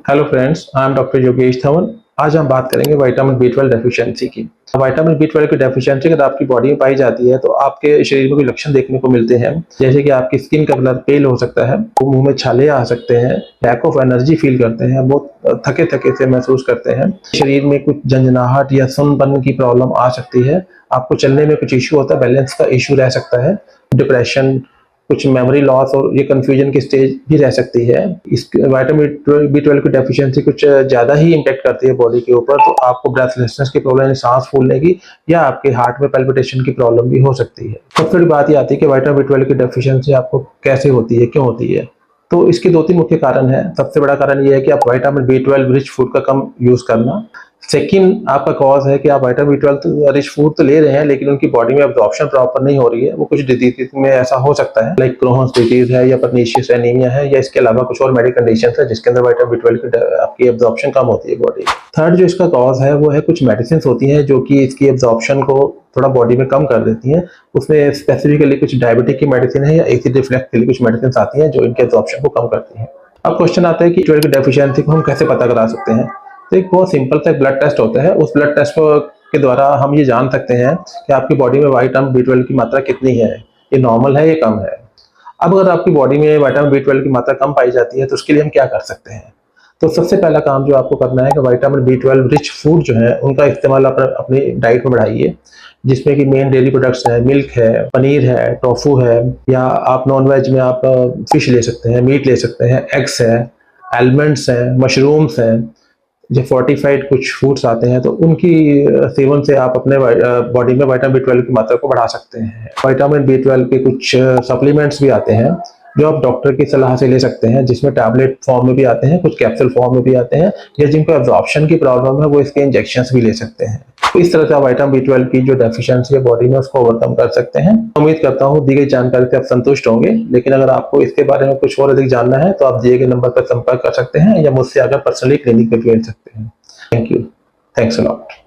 Hello friends, I am doctor Yogesh Dhawan. आज हम बात करेंगे विटामिन बी 12 डेफिशिएंसी की। विटामिन बी 12 की डेफिशिएंसी अगर आपकी बॉडी में पाई जाती है तो आपके शरीर में कोई लक्षण देखने को मिलते हैं, जैसे कि आपकी स्किन का कलर पेल हो सकता है, मुंह में छाले आ सकते हैं, लैक ऑफ एनर्जी फील करते हैं, बहुत थके थके से महसूस करते हैं, शरीर में कुछ झंझनाहट या सुनपन की प्रॉब्लम आ सकती है, आपको चलने में कुछ इश्यू होता है, बैलेंस का इश्यू रह सकता है, डिप्रेशन, कुछ मेमोरी लॉस और ये कंफ्यूजन की स्टेज भी रह सकती है। इस विटामिन बी 12 की डेफिशिएंसी कुछ ज़्यादा ही इम्पैक्ट करती है बॉडी के ऊपर, तो आपको ब्रेथलेसनेस की प्रॉब्लम, सांस फूलने की या आपके हार्ट में पैल्पिटेशन की प्रॉब्लम भी हो सकती है। सबसे बड़ी बात ये आती है कि विटामिन बी 12 की डेफिशिएंसी आपको कैसे होती है, क्यों होती है। तो इसके 2-3 मुख्य कारण हैं। सबसे बड़ा कारण ये है कि आप विटामिन बी 12 रिच फूड का कम यूज़ करना। सेकंड आपका कॉज है कि आप विटामिन बी 12 रिच फूड तो ले रहे हैं, लेकिन उनकी बॉडी में एब्जॉर्प्शन प्रॉपर नहीं हो रही है। वो कुछ डिजीज में ऐसा हो सकता है, लाइक क्रोहन्स डिजीज है या पर्नीशियस एनीमिया है, या इसके अलावा कुछ और मेडिकल कंडीशन है जिसके अंदर विटामिन बी 12 की आपकी एब्जॉर्प्शन कम होती है बॉडी। थर्ड जो इसका कॉज है वो है कुछ मेडिसिन होती हैं जो कि इसकी एब्जॉर्प्शन को थोड़ा बॉडी में कम कर देती हैं। उसमें स्पेसिफिकली कुछ डायबिटिक की मेडिसिन है या एसिड रिफ्लक्स के लिए कुछ मेडिसिन आती हैं जो इनके एब्जॉर्प्शन को कम करती हैं। अब क्वेश्चन आता है कि बी 12 की डेफिशिएंसी को हम कैसे पता करा सकते हैं। तो एक बहुत सिंपल सा ब्लड टेस्ट होता है। उस ब्लड टेस्ट के द्वारा हम ये जान सकते हैं कि आपकी बॉडी में विटामिन बी 12 की मात्रा कितनी है, ये नॉर्मल है, ये कम है। अब अगर आपकी बॉडी में विटामिन बी 12 की मात्रा कम पाई जाती है तो उसके लिए हम क्या कर सकते हैं। तो सबसे पहला काम जो आपको करना है कि विटामिन बी 12 रिच फूड जो है उनका इस्तेमाल अपनी डाइट में बढ़ाइए, जिसमें कि मेन डेयरी प्रोडक्ट्स है, मिल्क है, पनीर है, टोफू है, या आप नॉन वेज में आप फिश ले सकते हैं, मीट ले सकते हैं, एग्स है, आलमंड्स हैं, मशरूम्स हैं। जो फोर्टिफाइड कुछ फूड्स आते हैं तो उनकी सेवन से आप अपने बॉडी में विटामिन बी 12 की मात्रा को बढ़ा सकते हैं। विटामिन बी 12 के कुछ सप्लीमेंट्स भी आते हैं जो आप डॉक्टर की सलाह से ले सकते हैं, जिसमें टैबलेट फॉर्म में भी आते हैं, कुछ कैप्सूल फॉर्म में भी आते हैं, या जिनको एब्जॉर्प्शन की प्रॉब्लम है वो इसके इंजेक्शंस भी ले सकते हैं। तो इस तरह से आप विटामिन बी 12 की जो डेफिशिएंसी है बॉडी में उसको ओवरकम कर सकते हैं। उम्मीद करता हूँ दी गई जानकारी से आप संतुष्ट होंगे, लेकिन अगर आपको इसके बारे में कुछ और अधिक जानना है तो आप दिए गए नंबर पर संपर्क कर सकते हैं या मुझसे आकर पर्सनली क्लिनिक पे भी मिल सकते हैं। Thank you. Thanks a lot.